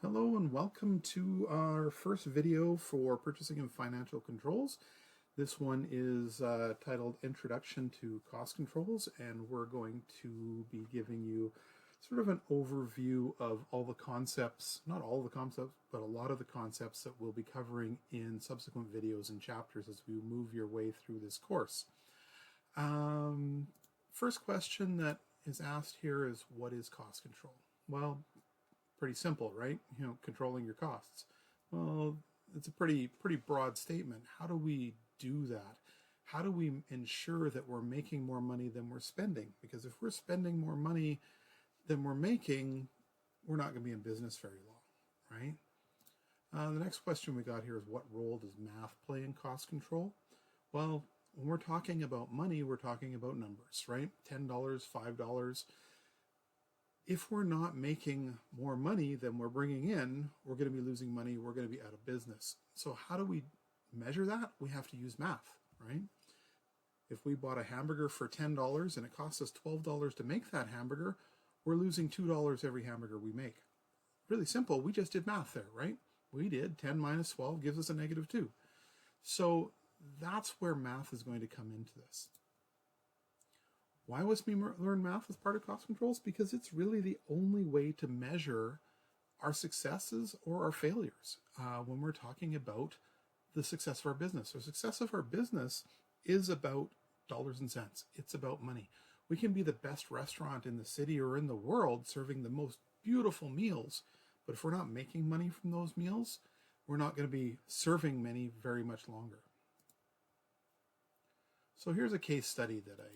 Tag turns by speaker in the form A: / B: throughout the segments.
A: Hello and welcome to our first video for Purchasing and Financial Controls. This one is titled Introduction to Cost Controls, and we're going to be giving you sort of an overview of all the concepts, not all the concepts, but a lot of the concepts that we'll be covering in subsequent videos and chapters as we move your way through this course. First question that is asked here is, what is cost control? Well, pretty simple, right? Controlling your costs. Well, it's a pretty broad statement. How do we do that? How do we ensure that we're making more money than we're spending? Because if we're spending more money than we're making, we're not going to be in business very long, right? The next question we got here is, what role does math play in cost control? Well, when we're talking about money, we're talking about numbers, right? $10, $5. If we're not making more money than we're bringing in, we're going to be losing money. We're going to be out of business. So how do we measure that? We have to use math, right? If we bought a hamburger for $10 and it costs us $12 to make that hamburger, we're losing $2 every hamburger we make. Really simple. We just did math there, right? We did 10 minus 12 gives us a negative 2. So that's where math is going to come into this. Why must we learn math as part of cost controls? Because it's really the only way to measure our successes or our failures when we're talking about the success of our business. The success of our business is about dollars and cents. It's about money. We can be the best restaurant in the city or in the world serving the most beautiful meals, but if we're not making money from those meals, we're not going to be serving many very much longer. So here's a case study that I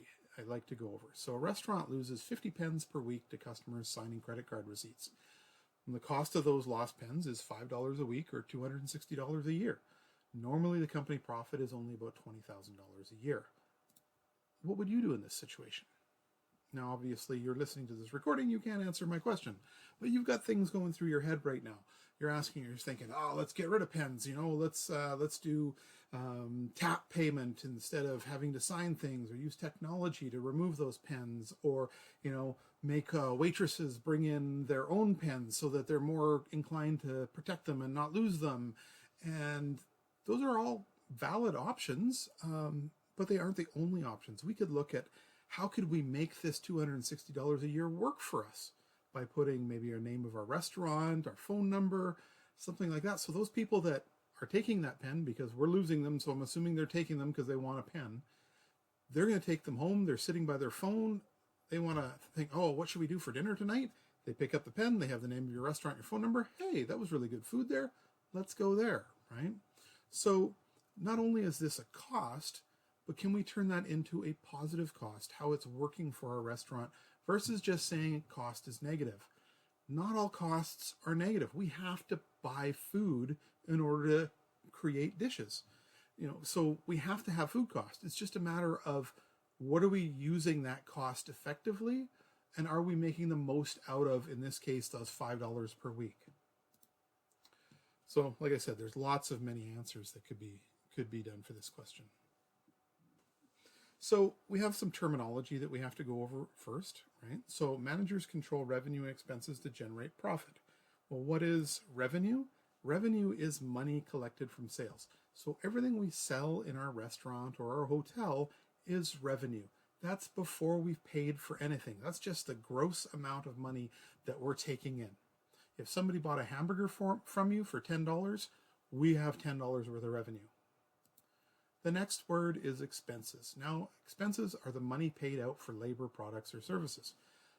A: like to go over. So a restaurant loses 50 pens per week to customers signing credit card receipts. And the cost of those lost pens is $5 a week or $260 a year. Normally the company profit is only about $20,000 a year. What would you do in this situation? Now, obviously, you're listening to this recording, you can't answer my question, but you've got things going through your head right now. You're thinking, oh, let's get rid of pens, let's do tap payment instead of having to sign things, or use technology to remove those pens, or, make waitresses bring in their own pens so that they're more inclined to protect them and not lose them. And those are all valid options, but they aren't the only options. We could look at, how could we make this $260 a year work for us by putting maybe our name of our restaurant, our phone number, something like that. So those people that are taking that pen, because we're losing them, so I'm assuming they're taking them because they want a pen, they're going to take them home. They're sitting by their phone. They want to think, oh, what should we do for dinner tonight? They pick up the pen. They have the name of your restaurant, your phone number. Hey, that was really good food there. Let's go there, right? So not only is this a cost, but can we turn that into a positive cost, how it's working for our restaurant, versus just saying cost is negative? Not all costs are negative. We have to buy food in order to create dishes. So we have to have food cost. It's just a matter of, what are we using that cost effectively? And are we making the most out of, in this case, those $5 per week? So like I said, there's lots of many answers that could be done for this question. So we have some terminology that we have to go over first, right? So managers control revenue and expenses to generate profit. Well, what is revenue? Revenue is money collected from sales. So everything we sell in our restaurant or our hotel is revenue. That's before we've paid for anything. That's just the gross amount of money that we're taking in. If somebody bought a hamburger from you for $10, we have $10 worth of revenue. The next word is expenses. Now, expenses are the money paid out for labor, products, or services.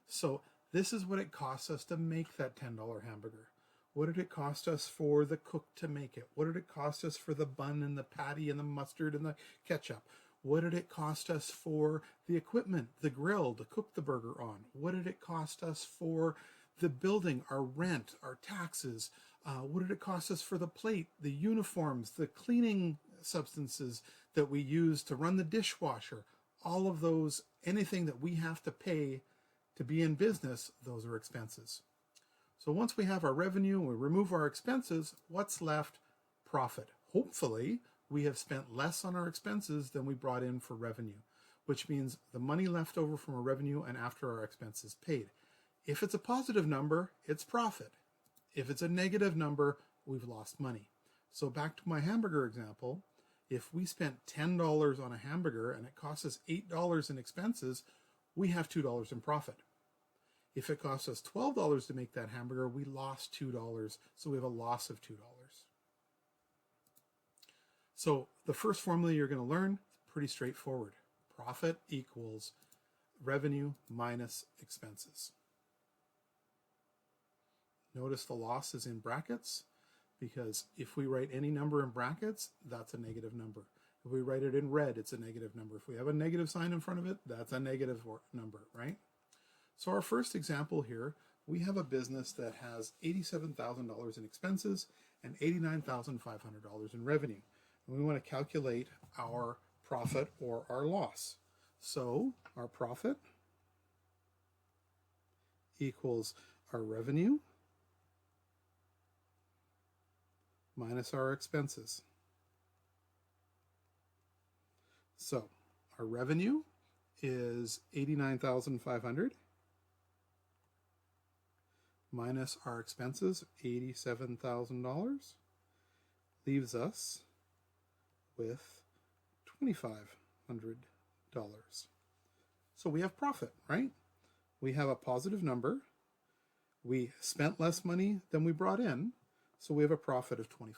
A: So this is what it costs us to make that $10 hamburger. What did it cost us for the cook to make it? What did it cost us for the bun and the patty and the mustard and the ketchup? What did it cost us for the equipment, the grill to cook the burger on? What did it cost us for the building, our rent, our taxes? What did it cost us for the plate, the uniforms, the cleaning substances that we use to run the dishwasher? All of those, anything that we have to pay to be in business, those are expenses. So once we have our revenue and we remove our expenses, what's left? Profit. Hopefully, we have spent less on our expenses than we brought in for revenue, which means the money left over from our revenue and after our expenses paid. If it's a positive number, it's profit. If it's a negative number, we've lost money. So back to my hamburger example, if we spent $10 on a hamburger and it costs us $8 in expenses, we have $2 in profit. If it costs us $12 to make that hamburger, we lost $2, so we have a loss of $2. So the first formula you're going to learn is pretty straightforward. Profit equals revenue minus expenses. Notice the loss is in brackets, because if we write any number in brackets, that's a negative number. If we write it in red, it's a negative number. If we have a negative sign in front of it, that's a negative number, right? So our first example here, we have a business that has $87,000 in expenses and $89,500 in revenue. And we want to calculate our profit or our loss. So our profit equals our revenue minus our expenses. So our revenue is $89,500 minus our expenses, $87,000, leaves us with $2,500. So we have profit, right? We have a positive number. We spent less money than we brought in, so we have a profit of $2,500.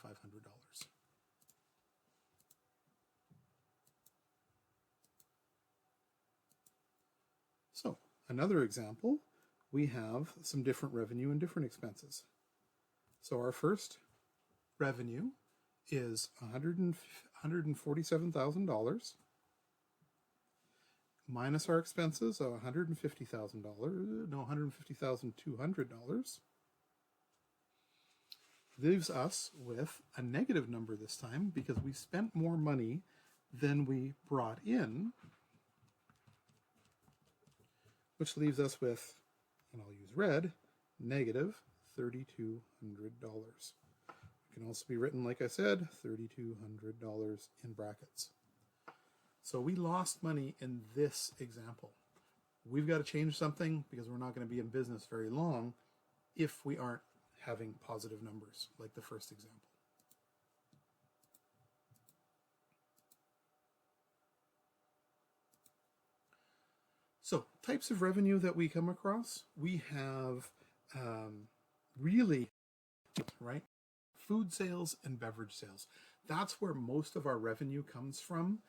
A: So another example, we have some different revenue and different expenses. So our first revenue is $147,000 minus our expenses of $150,200, leaves us with a negative number this time because we spent more money than we brought in, which leaves us with, and I'll use red, negative $3,200. It can also be written, like I said, $3,200 in brackets. So we lost money in this example. We've got to change something because we're not going to be in business very long if we aren't having positive numbers like the first example. So types of revenue that we come across, we have really, right? Food sales and beverage sales. That's where most of our revenue comes from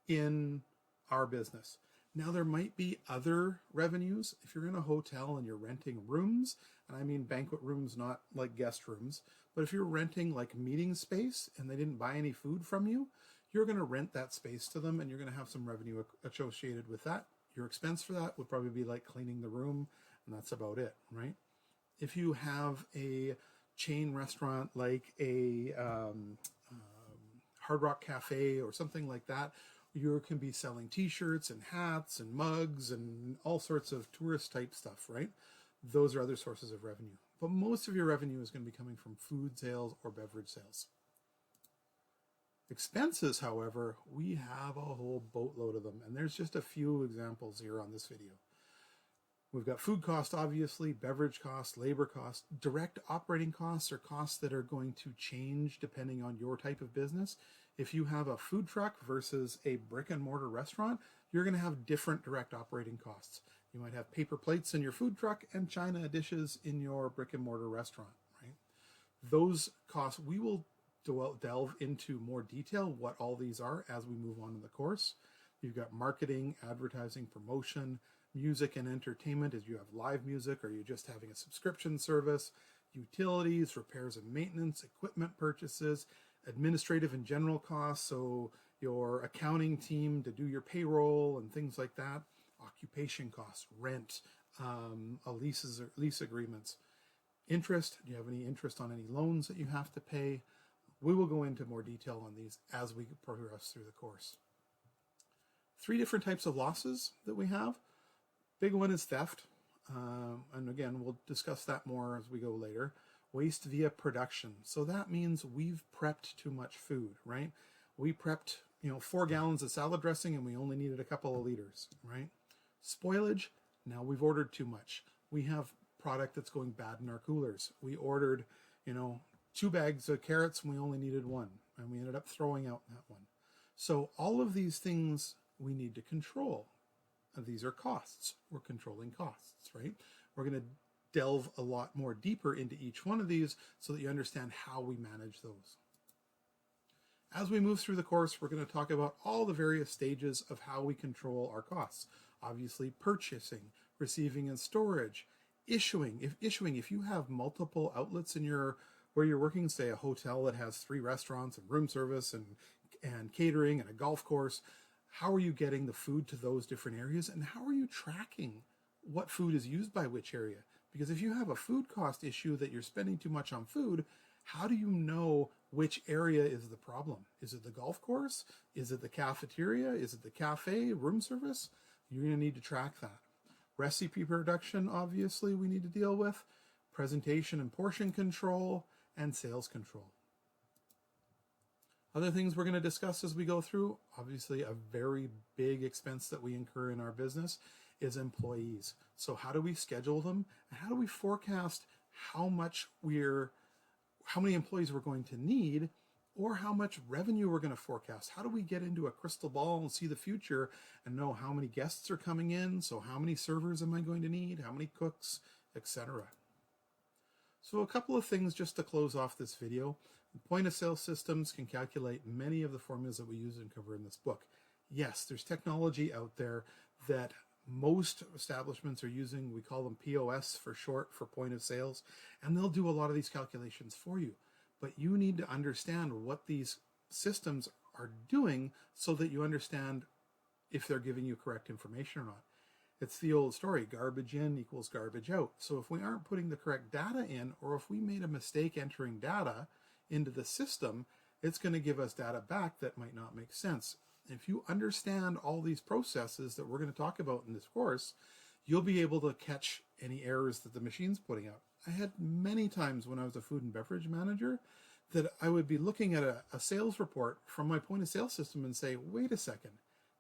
A: in our business. Now there might be other revenues. If you're in a hotel and you're renting rooms, and I mean banquet rooms, not like guest rooms, but if you're renting like meeting space and they didn't buy any food from you, you're going to rent that space to them and you're going to have some revenue associated with that. Your expense for that would probably be like cleaning the room, and that's about it, right? If you have a chain restaurant like a Hard Rock Cafe or something like that, you can be selling t-shirts and hats and mugs and all sorts of tourist type stuff, right? Those are other sources of revenue. But most of your revenue is going to be coming from food sales or beverage sales. Expenses, however, we have a whole boatload of them, and there's just a few examples here on this video. We've got food cost, obviously, beverage cost, labor cost, direct operating costs are costs that are going to change depending on your type of business. If you have a food truck versus a brick and mortar restaurant, you're going to have different direct operating costs. You might have paper plates in your food truck and china dishes in your brick and mortar restaurant, right? Those costs, we will delve into more detail what all these are as we move on in the course. You've got marketing, advertising, promotion, music and entertainment as you have live music or you're just having a subscription service, utilities, repairs and maintenance, equipment purchases, administrative and general costs, so your accounting team to do your payroll and things like that, occupation costs, rent, lease agreements, interest. Do you have any interest on any loans that you have to pay? We will go into more detail on these as we progress through the course. 3 different types of losses that we have. Big one is theft. And again, we'll discuss that more as we go later. Waste via production. So that means we've prepped too much food, right? We prepped, 4 gallons of salad dressing and we only needed a couple of liters, right? Spoilage. Now we've ordered too much. We have product that's going bad in our coolers. We ordered, 2 bags of carrots and we only needed 1, and we ended up throwing out that one. So all of these things we need to control. These are costs. We're controlling costs, right? We're going to delve a lot more deeper into each one of these so that you understand how we manage those. As we move through the course, we're going to talk about all the various stages of how we control our costs. Obviously, purchasing, receiving and storage, issuing. If you have multiple outlets in where you're working, say a hotel that has 3 restaurants and room service and catering and a golf course, how are you getting the food to those different areas, and how are you tracking what food is used by which area? Because if you have a food cost issue that you're spending too much on food, how do you know which area is the problem? Is it the golf course? Is it the cafeteria? Is it the cafe, room service? You're going to need to track that. Recipe production, obviously, we need to deal with. Presentation and portion control, and sales control. Other things we're going to discuss as we go through, obviously a very big expense that we incur in our business is employees. So how do we schedule them? And how do we forecast how many employees we're going to need, or how much revenue we're going to forecast? How do we get into a crystal ball and see the future and know how many guests are coming in? So how many servers am I going to need? How many cooks, etc. So a couple of things just to close off this video. Point of sale systems can calculate many of the formulas that we use and cover in this book. Yes, there's technology out there that most establishments are using. We call them POS for short, for point of sales, and they'll do a lot of these calculations for you. But you need to understand what these systems are doing so that you understand if they're giving you correct information or not. It's the old story, garbage in equals garbage out. So if we aren't putting the correct data in, or if we made a mistake entering data into the system, it's going to give us data back that might not make sense. If you understand all these processes that we're going to talk about in this course, you'll be able to catch any errors that the machine's putting out. I had many times when I was a food and beverage manager that I would be looking at a sales report from my point of sale system and say, wait a second,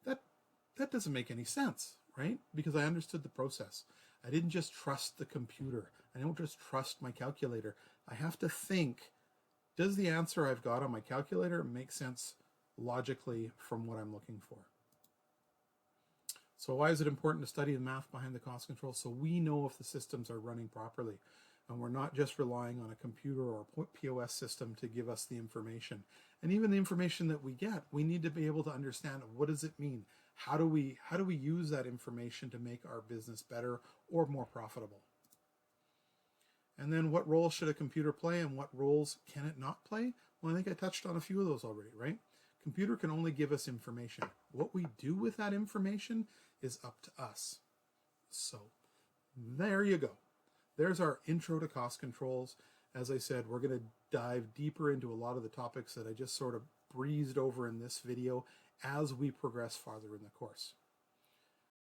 A: that doesn't make any sense, right? Because I understood the process. I didn't just trust the computer. I don't just trust my calculator. I have to think, does the answer I've got on my calculator make sense logically from what I'm looking for? So why is it important to study the math behind the cost control? So we know if the systems are running properly, and we're not just relying on a computer or a POS system to give us the information. And even the information that we get, we need to be able to understand, what does it mean? How do we use that information to make our business better or more profitable? And then what role should a computer play, and what roles can it not play? Well, I think I touched on a few of those already, right? Computer can only give us information. What we do with that information is up to us. So there you go. There's our intro to cost controls. As I said, we're going to dive deeper into a lot of the topics that I just sort of breezed over in this video as we progress farther in the course.